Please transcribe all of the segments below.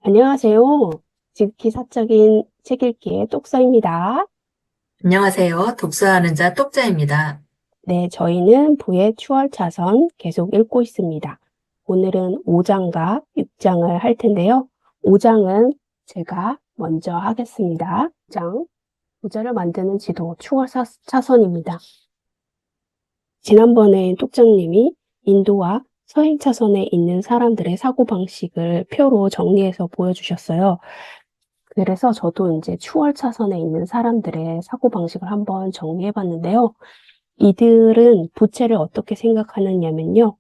안녕하세요. 지극히 사적인 책 읽기의 똑서입니다. 안녕하세요. 독서하는 자 똑자입니다. 네, 저희는 부의 추월차선 계속 읽고 있습니다. 오늘은 5장과 6장을 할 텐데요. 5장은 제가 먼저 하겠습니다. 5장, 부자를 만드는 지도 추월차선입니다. 지난번에 똑장님이 인도와 서행차선에 있는 사람들의 사고방식을 표로 정리해서 보여주셨어요. 그래서 저도 이제 추월 차선에 있는 사람들의 사고방식을 한번 정리해 봤는데요. 이들은 부채를 어떻게 생각하느냐면요.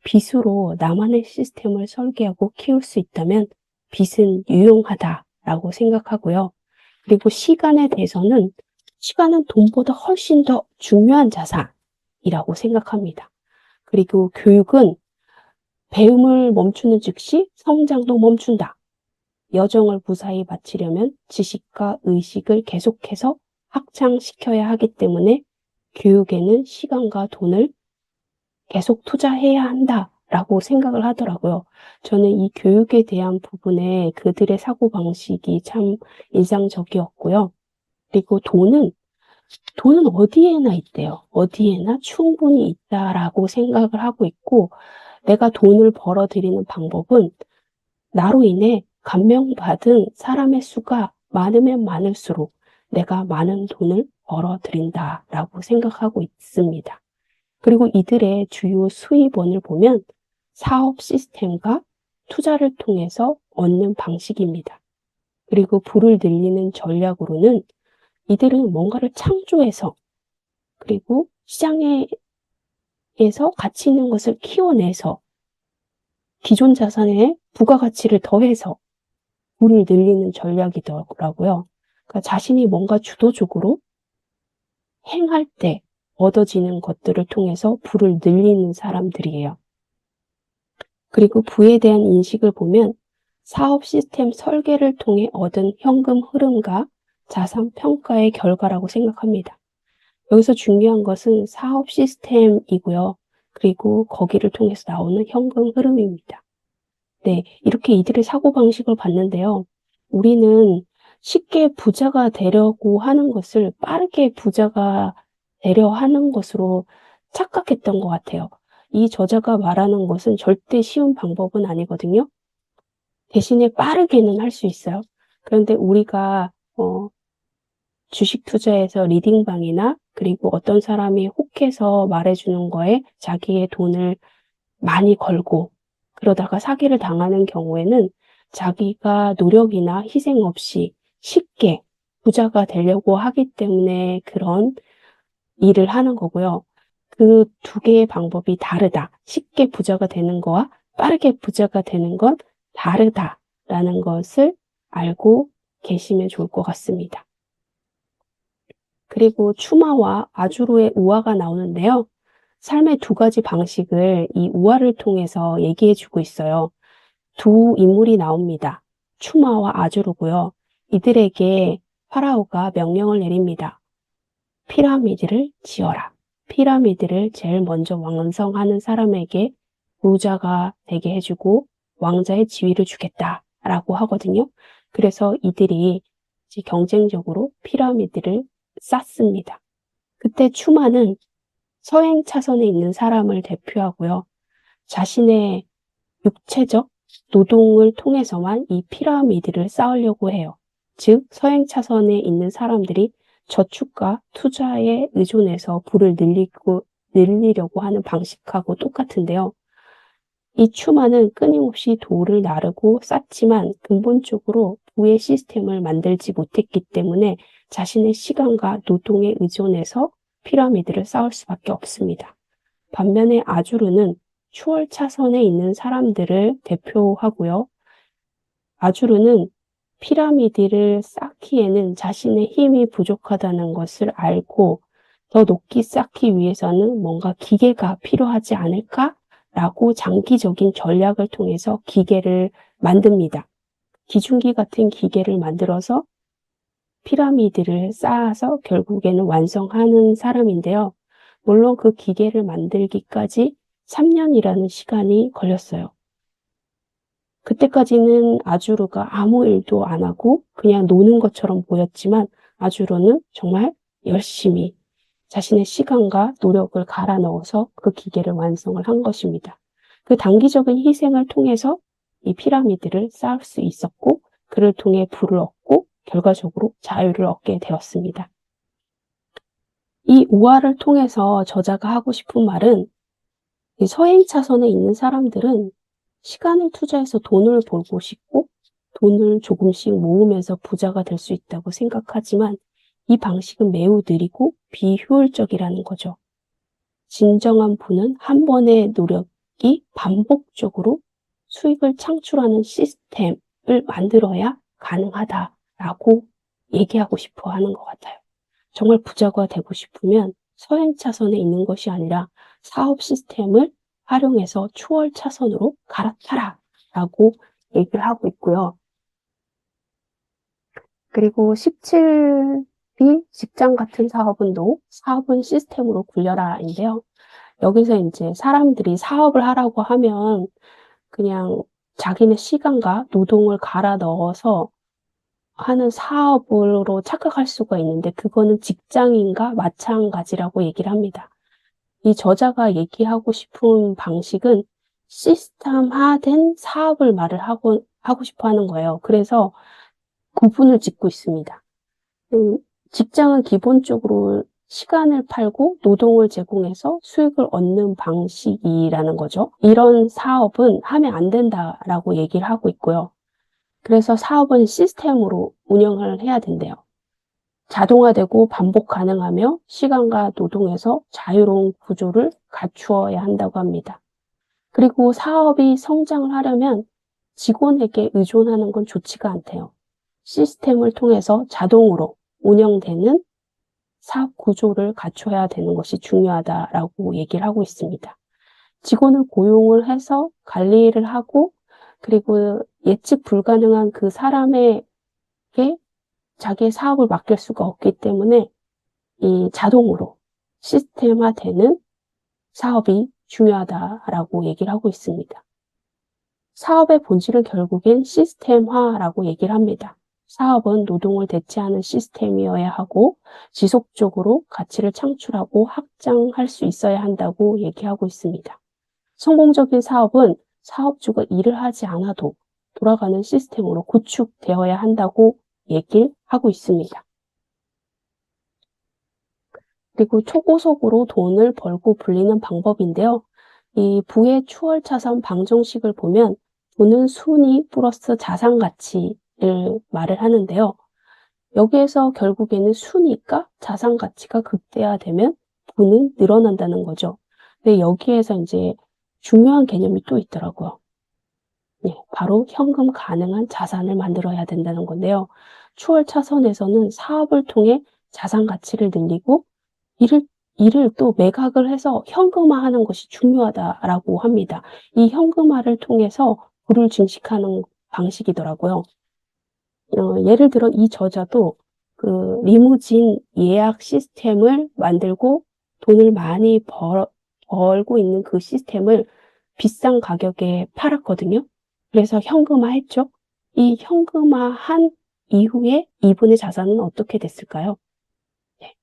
빚으로 나만의 시스템을 설계하고 키울 수 있다면 빚은 유용하다라고 생각하고요. 그리고 시간에 대해서는 시간은 돈보다 훨씬 더 중요한 자산이라고 생각합니다. 그리고 교육은 배움을 멈추는 즉시 성장도 멈춘다. 여정을 무사히 마치려면 지식과 의식을 계속해서 확장시켜야 하기 때문에 교육에는 시간과 돈을 계속 투자해야 한다라고 생각을 하더라고요. 저는 이 교육에 대한 부분에 그들의 사고방식이 참 인상적이었고요. 그리고 돈은 어디에나 있대요. 어디에나 충분히 있다라고 생각을 하고 있고, 내가 돈을 벌어들이는 방법은 나로 인해 감명받은 사람의 수가 많으면 많을수록 내가 많은 돈을 벌어들인다라고 생각하고 있습니다. 그리고 이들의 주요 수입원을 보면 사업 시스템과 투자를 통해서 얻는 방식입니다. 그리고 부를 늘리는 전략으로는 이들은 뭔가를 창조해서 그리고 시장에서 가치 있는 것을 키워내서 기존 자산에 부가가치를 더해서 부를 늘리는 전략이더라고요. 그러니까 자신이 뭔가 주도적으로 행할 때 얻어지는 것들을 통해서 부를 늘리는 사람들이에요. 그리고 부에 대한 인식을 보면 사업 시스템 설계를 통해 얻은 현금 흐름과 자산 평가의 결과라고 생각합니다. 여기서 중요한 것은 사업 시스템이고요. 그리고 거기를 통해서 나오는 현금 흐름입니다. 네, 이렇게 이들의 사고방식을 봤는데요. 우리는 쉽게 부자가 되려고 하는 것을 빠르게 부자가 되려 하는 것으로 착각했던 것 같아요. 이 저자가 말하는 것은 절대 쉬운 방법은 아니거든요. 대신에 빠르게는 할 수 있어요. 그런데 우리가 주식 투자에서 리딩방이나 그리고 어떤 사람이 혹해서 말해주는 거에 자기의 돈을 많이 걸고 그러다가 사기를 당하는 경우에는 자기가 노력이나 희생 없이 쉽게 부자가 되려고 하기 때문에 그런 일을 하는 거고요. 그 두 개의 방법이 다르다. 쉽게 부자가 되는 거와 빠르게 부자가 되는 건 다르다라는 것을 알고 계시면 좋을 것 같습니다. 그리고 추마와 아주로의 우화가 나오는데요. 삶의 두 가지 방식을 이 우화를 통해서 얘기해 주고 있어요. 두 인물이 나옵니다. 추마와 아주르고요. 이들에게 파라오가 명령을 내립니다. 피라미드를 지어라. 피라미드를 제일 먼저 완성하는 사람에게 부자가 되게 해주고 왕자의 지위를 주겠다라고 하거든요. 그래서 이들이 이제 경쟁적으로 피라미드를 쌓습니다. 그때 추마는 서행 차선에 있는 사람을 대표하고요. 자신의 육체적 노동을 통해서만 이 피라미드를 쌓으려고 해요. 즉, 서행 차선에 있는 사람들이 저축과 투자에 의존해서 부를 늘리려고 하는 방식하고 똑같은데요. 이 추마는 끊임없이 돌을 나르고 쌓지만 근본적으로 부의 시스템을 만들지 못했기 때문에 자신의 시간과 노동에 의존해서 피라미드를 쌓을 수밖에 없습니다. 반면에 아주르는 추월 차선에 있는 사람들을 대표하고요. 아주르는 피라미드를 쌓기에는 자신의 힘이 부족하다는 것을 알고 더 높이 쌓기 위해서는 뭔가 기계가 필요하지 않을까라고 장기적인 전략을 통해서 기계를 만듭니다. 기중기 같은 기계를 만들어서 피라미드를 쌓아서 결국에는 완성하는 사람인데요. 물론 그 기계를 만들기까지 3년이라는 시간이 걸렸어요. 그때까지는 아주르가 아무 일도 안 하고 그냥 노는 것처럼 보였지만 아주르는 정말 열심히 자신의 시간과 노력을 갈아 넣어서 그 기계를 완성을 한 것입니다. 그 단기적인 희생을 통해서 이 피라미드를 쌓을 수 있었고 그를 통해 부를 얻고 결과적으로 자유를 얻게 되었습니다. 이 우화를 통해서 저자가 하고 싶은 말은 이 서행 차선에 있는 사람들은 시간을 투자해서 돈을 벌고 싶고 돈을 조금씩 모으면서 부자가 될 수 있다고 생각하지만 이 방식은 매우 느리고 비효율적이라는 거죠. 진정한 부는 한 번의 노력이 반복적으로 수익을 창출하는 시스템을 만들어야 가능하다라고 얘기하고 싶어 하는 것 같아요. 정말 부자가 되고 싶으면 서행 차선에 있는 것이 아니라 사업 시스템을 활용해서 추월 차선으로 갈아타라라고 얘기를 하고 있고요. 그리고 17이 직장 같은 사업은 시스템으로 굴려라인데요. 여기서 이제 사람들이 사업을 하라고 하면 그냥 자기네 시간과 노동을 갈아 넣어서 하는 사업으로 착각할 수가 있는데 그거는 직장인과 마찬가지라고 얘기를 합니다. 이 저자가 얘기하고 싶은 방식은 시스템화된 사업을 말을 하고 싶어 하는 거예요. 그래서 구분을 짓고 있습니다. 직장은 기본적으로 시간을 팔고 노동을 제공해서 수익을 얻는 방식이라는 거죠. 이런 사업은 하면 안 된다라고 얘기를 하고 있고요. 그래서 사업은 시스템으로 운영을 해야 된대요. 자동화되고 반복 가능하며 시간과 노동에서 자유로운 구조를 갖추어야 한다고 합니다. 그리고 사업이 성장을 하려면 직원에게 의존하는 건 좋지가 않대요. 시스템을 통해서 자동으로 운영되는 사업 구조를 갖춰야 되는 것이 중요하다라고 얘기를 하고 있습니다. 직원을 고용을 해서 관리를 하고 그리고 예측 불가능한 그 사람에게 자기의 사업을 맡길 수가 없기 때문에 이 자동으로 시스템화되는 사업이 중요하다라고 얘기를 하고 있습니다. 사업의 본질은 결국엔 시스템화라고 얘기를 합니다. 사업은 노동을 대체하는 시스템이어야 하고 지속적으로 가치를 창출하고 확장할 수 있어야 한다고 얘기하고 있습니다. 성공적인 사업은 사업주가 일을 하지 않아도 돌아가는 시스템으로 구축되어야 한다고 얘기를 하고 있습니다. 그리고 초고속으로 돈을 벌고 불리는 방법인데요. 이 부의 추월 차선 방정식을 보면 부는 순위 플러스 자산 가치를 말을 하는데요. 여기에서 결국에는 순위가 자산 가치가 극대화되면 부는 늘어난다는 거죠. 근데 여기에서 이제 중요한 개념이 또 있더라고요. 네, 바로 현금 가능한 자산을 만들어야 된다는 건데요. 추월 차선에서는 사업을 통해 자산 가치를 늘리고 이를 또 매각을 해서 현금화하는 것이 중요하다라고 합니다. 이 현금화를 통해서 부를 증식하는 방식이더라고요. 예를 들어 이 저자도 그 리무진 예약 시스템을 만들고 돈을 많이 벌고 있는 그 시스템을 비싼 가격에 팔았거든요. 그래서 현금화했죠. 이 현금화한 이후에 이분의 자산은 어떻게 됐을까요? 네.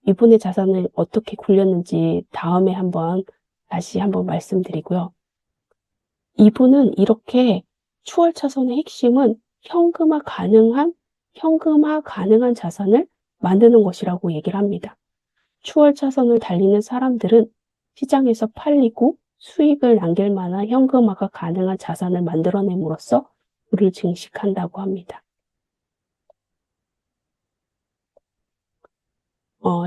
이분의 자산을 어떻게 굴렸는지 다음에 다시 한번 말씀드리고요. 이분은 이렇게 추월 차선의 핵심은 현금화 가능한 자산을 만드는 것이라고 얘기를 합니다. 추월 차선을 달리는 사람들은 시장에서 팔리고 수익을 남길 만한 현금화가 가능한 자산을 만들어냄으로써 부를 증식한다고 합니다.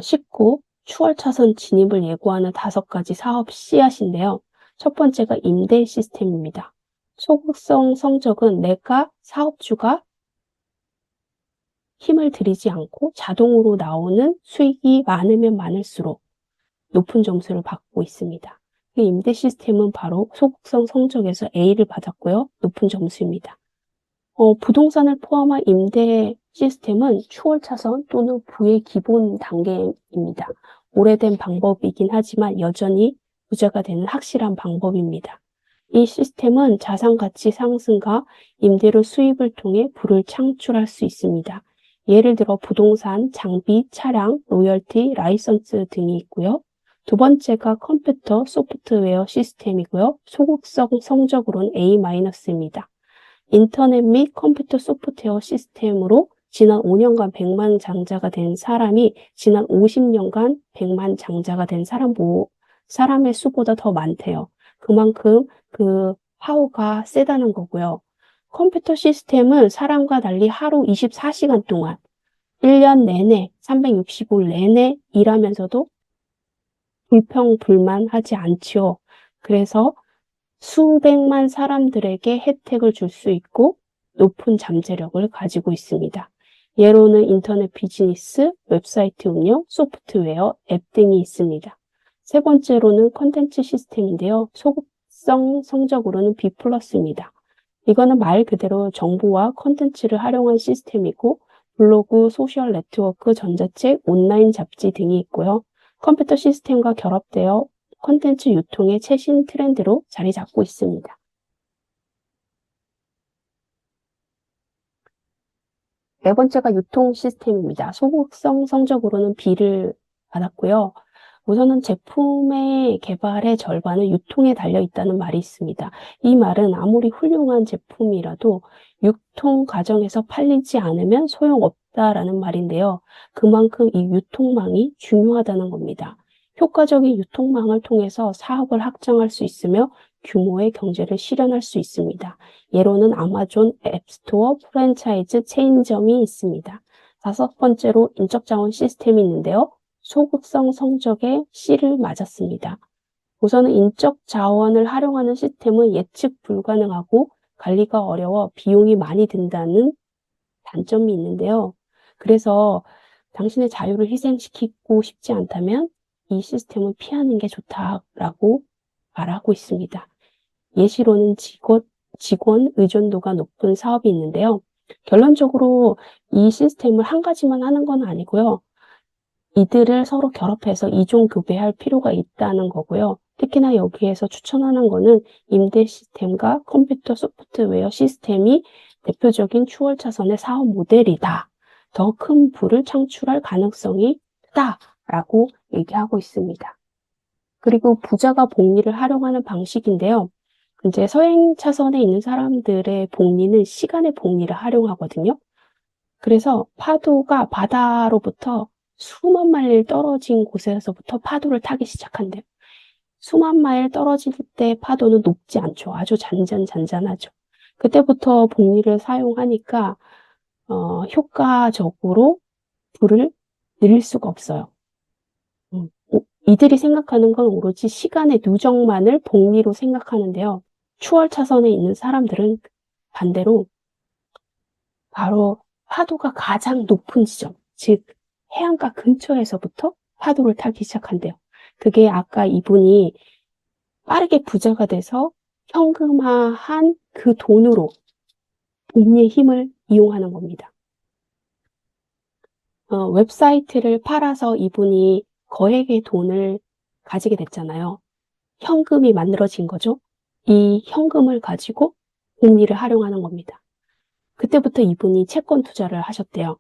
19. 추월 차선 진입을 예고하는 5가지 사업 씨앗인데요. 첫 번째가 임대 시스템입니다. 소극성 성적은 내가 사업주가 힘을 들이지 않고 자동으로 나오는 수익이 많으면 많을수록 높은 점수를 받고 있습니다. 임대 시스템은 바로 소극성 성적에서 A를 받았고요. 높은 점수입니다. 부동산을 포함한 임대 시스템은 추월 차선 또는 부의 기본 단계입니다. 오래된 방법이긴 하지만 여전히 부자가 되는 확실한 방법입니다. 이 시스템은 자산 가치 상승과 임대료 수입을 통해 부를 창출할 수 있습니다. 예를 들어 부동산, 장비, 차량, 로열티, 라이선스 등이 있고요. 두 번째가 컴퓨터 소프트웨어 시스템이고요. 소극성 성적으로는 A-입니다. 인터넷 및 컴퓨터 소프트웨어 시스템으로 지난 5년간 100만 장자가 된 사람이 지난 50년간 100만 장자가 된 사람의 수보다 더 많대요. 그만큼 그 파워가 세다는 거고요. 컴퓨터 시스템은 사람과 달리 하루 24시간 동안 1년 내내 365일 내내 일하면서도 불평불만하지 않지요. 그래서 수백만 사람들에게 혜택을 줄 수 있고 높은 잠재력을 가지고 있습니다. 예로는 인터넷 비즈니스, 웹사이트 운영, 소프트웨어, 앱 등이 있습니다. 세 번째로는 컨텐츠 시스템인데요. 소극성 성적으로는 B+입니다. 이거는 말 그대로 정보와 컨텐츠를 활용한 시스템이고 블로그, 소셜 네트워크, 전자책, 온라인 잡지 등이 있고요. 컴퓨터 시스템과 결합되어 콘텐츠 유통의 최신 트렌드로 자리 잡고 있습니다. 네 번째가 유통 시스템입니다. 소극성 성적으로는 B를 받았고요. 우선은 제품의 개발의 절반은 유통에 달려 있다는 말이 있습니다. 이 말은 아무리 훌륭한 제품이라도 유통 과정에서 팔리지 않으면 소용없다라는 말인데요. 그만큼 이 유통망이 중요하다는 겁니다. 효과적인 유통망을 통해서 사업을 확장할 수 있으며 규모의 경제를 실현할 수 있습니다. 예로는 아마존, 앱스토어, 프랜차이즈, 체인점이 있습니다. 다섯 번째로 인적자원 시스템이 있는데요. 소극성 성적에 C를 맞았습니다. 우선은 인적 자원을 활용하는 시스템은 예측 불가능하고 관리가 어려워 비용이 많이 든다는 단점이 있는데요. 그래서 당신의 자유를 희생시키고 싶지 않다면 이 시스템을 피하는 게 좋다라고 말하고 있습니다. 예시로는 직원 의존도가 높은 사업이 있는데요. 결론적으로 이 시스템을 한 가지만 하는 건 아니고요. 이들을 서로 결합해서 이종 교배할 필요가 있다는 거고요. 특히나 여기에서 추천하는 거는 임대 시스템과 컴퓨터 소프트웨어 시스템이 대표적인 추월차선의 사업 모델이다. 더 큰 부를 창출할 가능성이 크다라고 얘기하고 있습니다. 그리고 부자가 복리를 활용하는 방식인데요. 이제 서행 차선에 있는 사람들의 복리는 시간의 복리를 활용하거든요. 그래서 파도가 바다로부터 수만 마일 떨어진 곳에서부터 파도를 타기 시작한대요. 수만 마일 떨어질 때 파도는 높지 않죠. 아주 잔잔하죠. 그때부터 복리를 사용하니까 효과적으로 불을 늘릴 수가 없어요. 이들이 생각하는 건 오로지 시간의 누적만을 복리로 생각하는데요. 추월 차선에 있는 사람들은 반대로 바로 파도가 가장 높은 지점, 즉 해안가 근처에서부터 파도를 타기 시작한대요. 그게 아까 이분이 빠르게 부자가 돼서 현금화한 그 돈으로 복리의 힘을 이용하는 겁니다. 웹사이트를 팔아서 이분이 거액의 돈을 가지게 됐잖아요. 현금이 만들어진 거죠. 이 현금을 가지고 복리를 활용하는 겁니다. 그때부터 이분이 채권 투자를 하셨대요.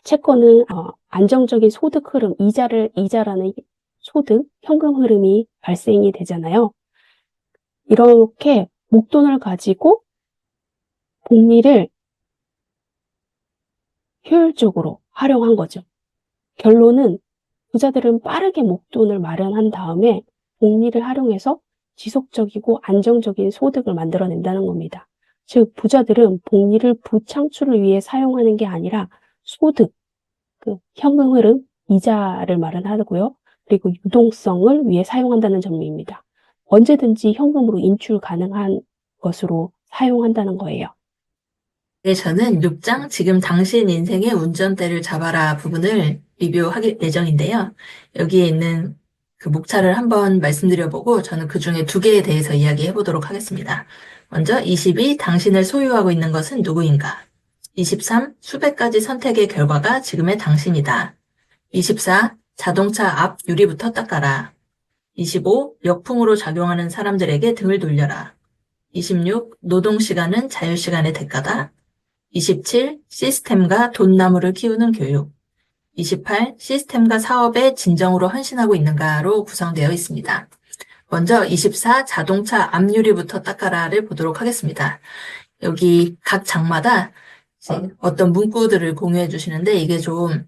채권은 안정적인 소득 흐름, 이자라는 소득, 현금 흐름이 발생이 되잖아요. 이렇게 목돈을 가지고 복리를 효율적으로 활용한 거죠. 결론은 부자들은 빠르게 목돈을 마련한 다음에 복리를 활용해서 지속적이고 안정적인 소득을 만들어낸다는 겁니다. 즉 부자들은 복리를 부창출을 위해 사용하는 게 아니라 소득, 현금 흐름, 이자를 마련하고요. 그리고 유동성을 위해 사용한다는 점입니다. 언제든지 현금으로 인출 가능한 것으로 사용한다는 거예요. 네, 저는 6장 지금 당신 인생의 운전대를 잡아라 부분을 리뷰할 예정인데요. 여기에 있는 그 목차를 한번 말씀드려보고 저는 그 중에 두 개에 대해서 이야기해 보도록 하겠습니다. 먼저 22, 당신을 소유하고 있는 것은 누구인가? 23, 수백 가지 선택의 결과가 지금의 당신이다. 24, 자동차 앞 유리부터 닦아라. 25. 역풍으로 작용하는 사람들에게 등을 돌려라. 26. 노동시간은 자유시간의 대가다. 27. 시스템과 돈나무를 키우는 교육. 28. 시스템과 사업에 진정으로 헌신하고 있는가로 구성되어 있습니다. 먼저 24. 자동차 앞유리부터 닦아라를 보도록 하겠습니다. 여기 각 장마다 이제 어떤 문구들을 공유해 주시는데 이게 좀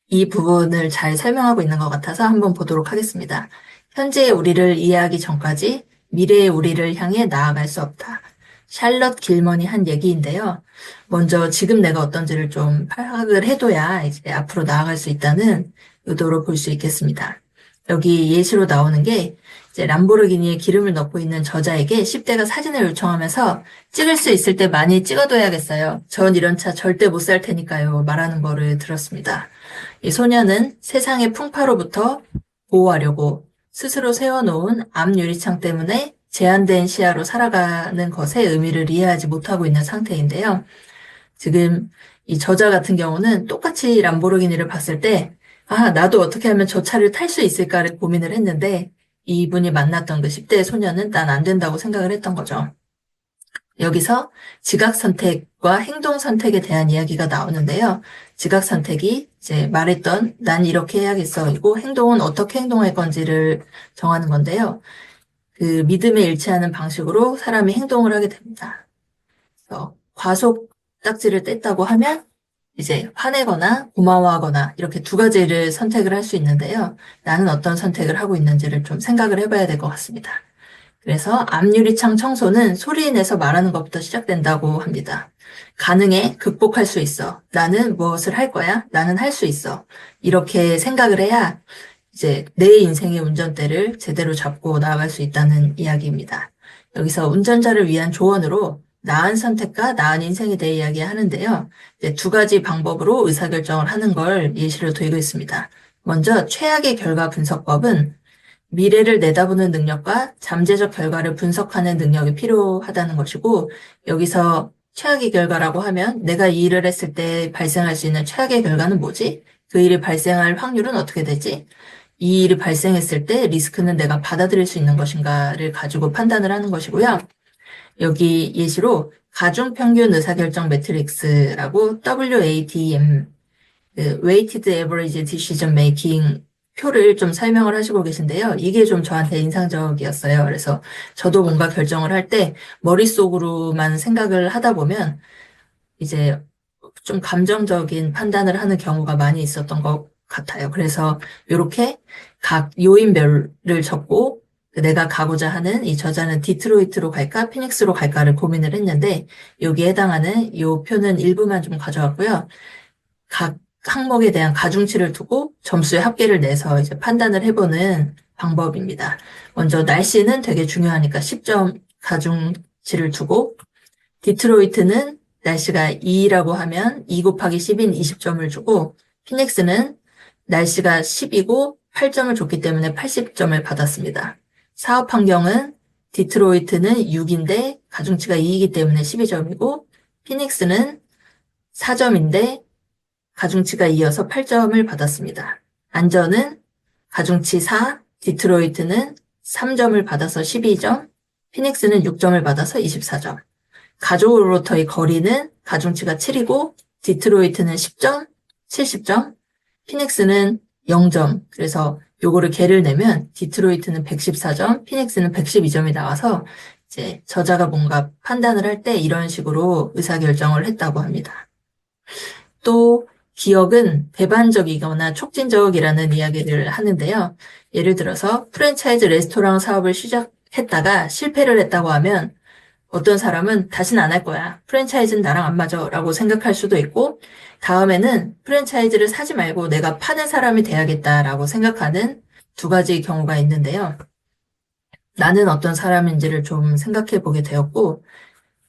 이 부분을 잘 설명하고 있는 것 같아서 한번 보도록 하겠습니다. 현재의 우리를 이해하기 전까지 미래의 우리를 향해 나아갈 수 없다. 샬럿 길먼이 한 얘기인데요. 먼저 지금 내가 어떤지를 좀 파악을 해둬야 이제 앞으로 나아갈 수 있다는 의도로 볼 수 있겠습니다. 여기 예시로 나오는 게 이제 람보르기니에 기름을 넣고 있는 저자에게 10대가 사진을 요청하면서 찍을 수 있을 때 많이 찍어둬야겠어요. 전 이런 차 절대 못 살 테니까요. 말하는 거를 들었습니다. 이 소녀는 세상의 풍파로부터 보호하려고 스스로 세워놓은 앞 유리창 때문에 제한된 시야로 살아가는 것의 의미를 이해하지 못하고 있는 상태인데요. 지금 이 저자 같은 경우는 똑같이 람보르기니를 봤을 때, 나도 어떻게 하면 저 차를 탈 수 있을까를 고민을 했는데, 이분이 만났던 그 10대의 소녀는 난 안 된다고 생각을 했던 거죠. 여기서 지각 선택과 행동 선택에 대한 이야기가 나오는데요. 지각 선택이 이제 말했던 난 이렇게 해야겠어. 이고 행동은 어떻게 행동할 건지를 정하는 건데요. 그 믿음에 일치하는 방식으로 사람이 행동을 하게 됩니다. 그래서 과속 딱지를 뗐다고 하면 이제 화내거나 고마워하거나 이렇게 두 가지를 선택을 할 수 있는데요. 나는 어떤 선택을 하고 있는지를 좀 생각을 해봐야 될 것 같습니다. 그래서 앞유리창 청소는 소리 내서 말하는 것부터 시작된다고 합니다. 가능해? 극복할 수 있어. 나는 무엇을 할 거야? 나는 할 수 있어. 이렇게 생각을 해야 이제 내 인생의 운전대를 제대로 잡고 나아갈 수 있다는 이야기입니다. 여기서 운전자를 위한 조언으로 나은 선택과 나은 인생에 대해 이야기하는데요. 이제 두 가지 방법으로 의사결정을 하는 걸 예시로 들고 있습니다. 먼저 최악의 결과 분석법은 미래를 내다보는 능력과 잠재적 결과를 분석하는 능력이 필요하다는 것이고, 여기서 최악의 결과라고 하면 내가 이 일을 했을 때 발생할 수 있는 최악의 결과는 뭐지? 그 일이 발생할 확률은 어떻게 되지? 이 일이 발생했을 때 리스크는 내가 받아들일 수 있는 것인가를 가지고 판단을 하는 것이고요. 여기 예시로 가중평균 의사결정 매트릭스라고 WADM, Weighted Average Decision Making 표를 좀 설명을 하시고 계신데요. 이게 좀 저한테 인상적이었어요. 그래서 저도 뭔가 결정을 할 때 머릿속으로만 생각을 하다 보면 이제 좀 감정적인 판단을 하는 경우가 많이 있었던 것 같아요. 그래서 이렇게 각 요인별을 적고 내가 가고자 하는 이 저자는 디트로이트로 갈까 피닉스로 갈까를 고민을 했는데 여기에 해당하는 이 표는 일부만 좀 가져왔고요. 각 항목에 대한 가중치를 두고 점수의 합계를 내서 이제 판단을 해보는 방법입니다. 먼저 날씨는 되게 중요하니까 10점 가중치를 두고 디트로이트는 날씨가 2라고 하면 2 곱하기 10인 20점을 주고 피닉스는 날씨가 10이고 8점을 줬기 때문에 80점을 받았습니다. 사업 환경은 디트로이트는 6인데 가중치가 2이기 때문에 12점이고 피닉스는 4점인데 가중치가 2여서 8점을 받았습니다. 안전은 가중치 4, 디트로이트는 3점을 받아서 12점, 피닉스는 6점을 받아서 24점. 가족으로부터의 거리는 가중치가 7이고 디트로이트는 10점, 70점, 피닉스는 0점. 그래서 요거를 개를 내면 디트로이트는 114점, 피닉스는 112점이 나와서 이제 저자가 뭔가 판단을 할 때 이런 식으로 의사결정을 했다고 합니다. 또 기억은 배반적이거나 촉진적이라는 이야기를 하는데요. 예를 들어서 프랜차이즈 레스토랑 사업을 시작했다가 실패를 했다고 하면 어떤 사람은 다시는 안 할 거야. 프랜차이즈는 나랑 안 맞아. 라고 생각할 수도 있고 다음에는 프랜차이즈를 사지 말고 내가 파는 사람이 돼야겠다라고 생각하는 두 가지 경우가 있는데요. 나는 어떤 사람인지를 좀 생각해 보게 되었고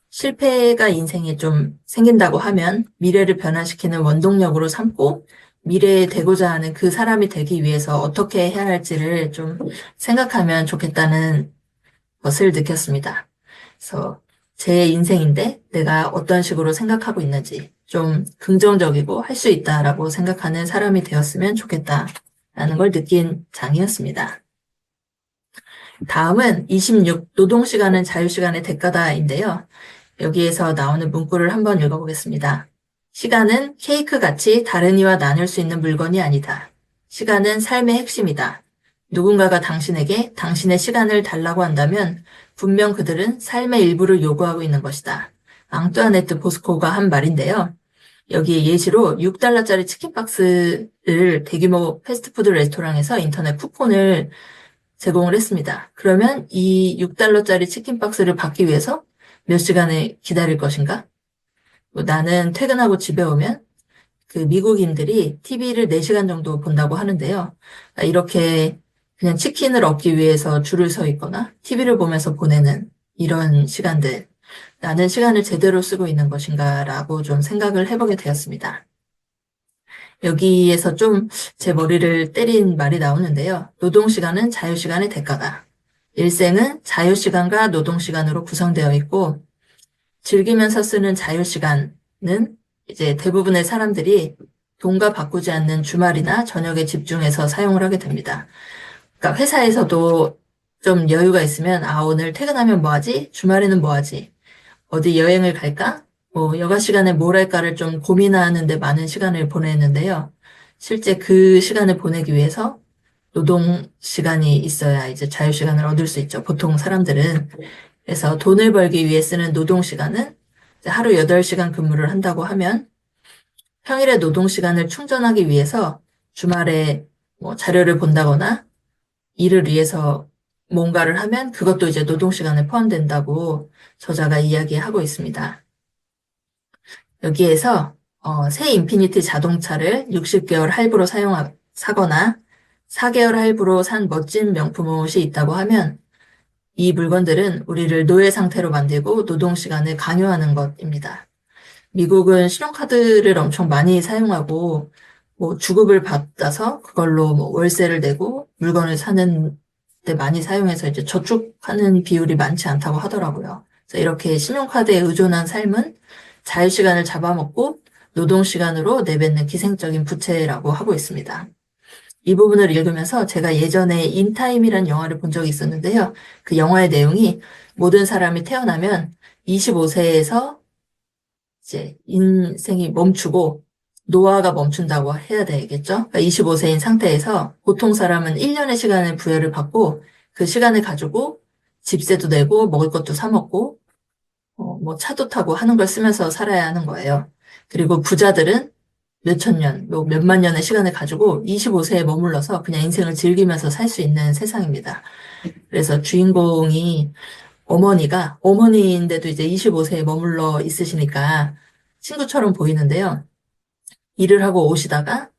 실패가 인생에 좀 생긴다고 하면 미래를 변화시키는 원동력으로 삼고 미래에 되고자 하는 그 사람이 되기 위해서 어떻게 해야 할지를 좀 생각하면 좋겠다는 것을 느꼈습니다. 그래서 제 인생인데 내가 어떤 식으로 생각하고 있는지 좀 긍정적이고 할 수 있다라고 생각하는 사람이 되었으면 좋겠다라는 걸 느낀 장이었습니다. 다음은 26, 노동시간은 자유시간의 대가다인데요. 여기에서 나오는 문구를 한번 읽어보겠습니다. 시간은 케이크같이 다른 이와 나눌 수 있는 물건이 아니다. 시간은 삶의 핵심이다. 누군가가 당신에게 당신의 시간을 달라고 한다면 분명 그들은 삶의 일부를 요구하고 있는 것이다. 앙뚜아네트 보스코가 한 말인데요. 여기 예시로 6달러짜리 치킨 박스를 대규모 패스트푸드 레스토랑에서 인터넷 쿠폰을 제공을 했습니다. 그러면 이 6달러짜리 치킨 박스를 받기 위해서 몇 시간을 기다릴 것인가? 나는 퇴근하고 집에 오면 그 미국인들이 TV를 4시간 정도 본다고 하는데요. 이렇게 그냥 치킨을 얻기 위해서 줄을 서 있거나 TV를 보면서 보내는 이런 시간들, 나는 시간을 제대로 쓰고 있는 것인가라고 좀 생각을 해보게 되었습니다. 여기에서 좀 제 머리를 때린 말이 나오는데요. 노동시간은 자유시간의 대가다. 일생은 자유시간과 노동시간으로 구성되어 있고, 즐기면서 쓰는 자유시간은 이제 대부분의 사람들이 돈과 바꾸지 않는 주말이나 저녁에 집중해서 사용을 하게 됩니다. 그러니까 회사에서도 좀 여유가 있으면, 오늘 퇴근하면 뭐 하지? 주말에는 뭐 하지? 어디 여행을 갈까? 여가 시간에 뭘 할까를 좀 고민하는 데 많은 시간을 보내는데요. 실제 그 시간을 보내기 위해서 노동 시간이 있어야 이제 자유 시간을 얻을 수 있죠. 보통 사람들은. 그래서 돈을 벌기 위해 쓰는 노동 시간은 하루 8시간 근무를 한다고 하면 평일에 노동 시간을 충전하기 위해서 주말에 자료를 본다거나 일을 위해서 뭔가를 하면 그것도 이제 노동 시간에 포함된다고 저자가 이야기하고 있습니다. 여기에서 새 인피니티 자동차를 60개월 할부로 사거나 4개월 할부로 산 멋진 명품 옷이 있다고 하면 이 물건들은 우리를 노예 상태로 만들고 노동 시간을 강요하는 것입니다. 미국은 신용카드를 엄청 많이 사용하고 주급을 받아서 그걸로 월세를 내고 물건을 사는 데 많이 사용해서 이제 저축하는 비율이 많지 않다고 하더라고요. 그래서 이렇게 신용카드에 의존한 삶은 자유시간을 잡아먹고 노동시간으로 내뱉는 기생적인 부채라고 하고 있습니다. 이 부분을 읽으면서 제가 예전에 인타임이라는 영화를 본 적이 있었는데요. 그 영화의 내용이 모든 사람이 태어나면 25세에서 이제 인생이 멈추고 노화가 멈춘다고 해야 되겠죠? 그러니까 25세인 상태에서 보통 사람은 1년의 시간을 부여를 받고 그 시간을 가지고 집세도 내고 먹을 것도 사 먹고 차도 타고 하는 걸 쓰면서 살아야 하는 거예요. 그리고 부자들은 몇천 년, 몇만 년의 시간을 가지고 25세에 머물러서 그냥 인생을 즐기면서 살 수 있는 세상입니다. 그래서 주인공이 어머니인데도 이제 25세에 머물러 있으시니까 친구처럼 보이는데요. 일을 하고 오시다가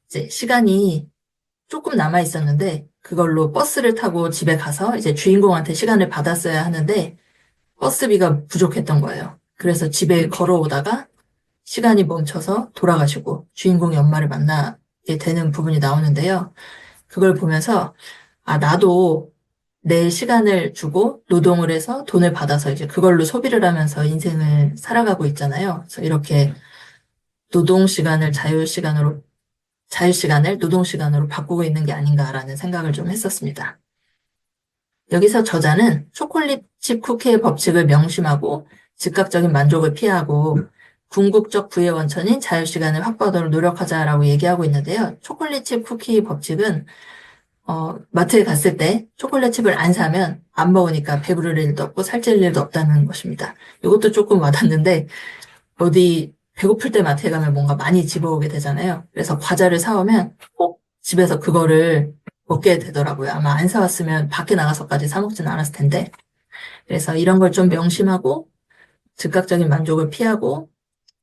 이제 시간이 조금 남아 있었는데 그걸로 버스를 타고 집에 가서 이제 주인공한테 시간을 받았어야 하는데 버스비가 부족했던 거예요. 그래서 집에 걸어오다가 시간이 멈춰서 돌아가시고 주인공이 엄마를 만나게 되는 부분이 나오는데요. 그걸 보면서 나도 내 시간을 주고 노동을 해서 돈을 받아서 이제 그걸로 소비를 하면서 인생을 살아가고 있잖아요. 그래서 이렇게 노동 시간을 자유시간을 노동 시간으로 바꾸고 있는 게 아닌가라는 생각을 좀 했었습니다. 여기서 저자는 초콜릿 칩 쿠키의 법칙을 명심하고 즉각적인 만족을 피하고 궁극적 부의 원천인 자유시간을 확보하도록 노력하자라고 얘기하고 있는데요. 초콜릿 칩 쿠키 법칙은 마트에 갔을 때 초콜릿 칩을 안 사면 안 먹으니까 배부를 일도 없고 살찔 일도 없다는 것입니다. 이것도 조금 와닿는데 어디 배고플 때 마트에 가면 뭔가 많이 집어오게 되잖아요. 그래서 과자를 사오면 꼭 집에서 그거를 먹게 되더라고요. 아마 안 사왔으면 밖에 나가서까지 사 먹지는 않았을 텐데. 그래서 이런 걸 좀 명심하고 즉각적인 만족을 피하고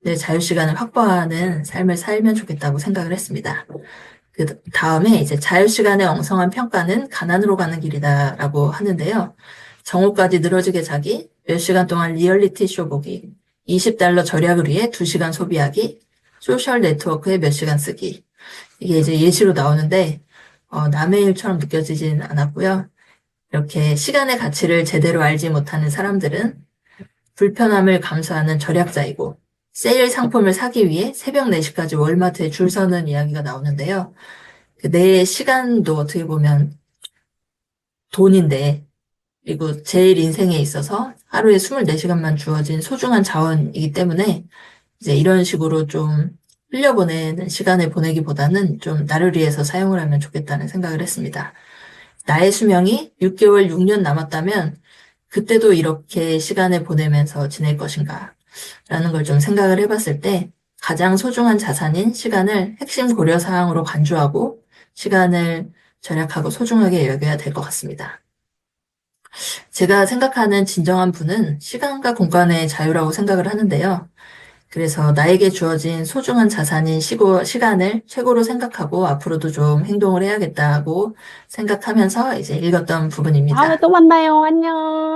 내 자유시간을 확보하는 삶을 살면 좋겠다고 생각을 했습니다. 그 다음에 이제 자유시간의 엉성한 평가는 가난으로 가는 길이다라고 하는데요. 정오까지 늘어지게 자기, 몇 시간 동안 리얼리티 쇼 보기, 20달러 절약을 위해 2시간 소비하기, 소셜 네트워크에 몇 시간 쓰기. 이게 이제 예시로 나오는데 남의 일처럼 느껴지진 않았고요. 이렇게 시간의 가치를 제대로 알지 못하는 사람들은 불편함을 감수하는 절약자이고 세일 상품을 사기 위해 새벽 4시까지 월마트에 줄 서는 이야기가 나오는데요. 내 시간도 어떻게 보면 돈인데 그리고 제일 인생에 있어서 하루에 24시간만 주어진 소중한 자원이기 때문에 이제 이런 식으로 좀 흘려보내는 시간을 보내기보다는 좀 나를 위해서 사용을 하면 좋겠다는 생각을 했습니다. 나의 수명이 6개월, 6년 남았다면 그때도 이렇게 시간을 보내면서 지낼 것인가? 라는 걸 좀 생각을 해봤을 때 가장 소중한 자산인 시간을 핵심 고려 사항으로 간주하고 시간을 절약하고 소중하게 여겨야 될 것 같습니다. 제가 생각하는 진정한 부는 시간과 공간의 자유라고 생각을 하는데요. 그래서 나에게 주어진 소중한 자산인 시간을 최고로 생각하고 앞으로도 좀 행동을 해야겠다고 생각하면서 이제 읽었던 다음에 부분입니다. 또 만나요. 안녕.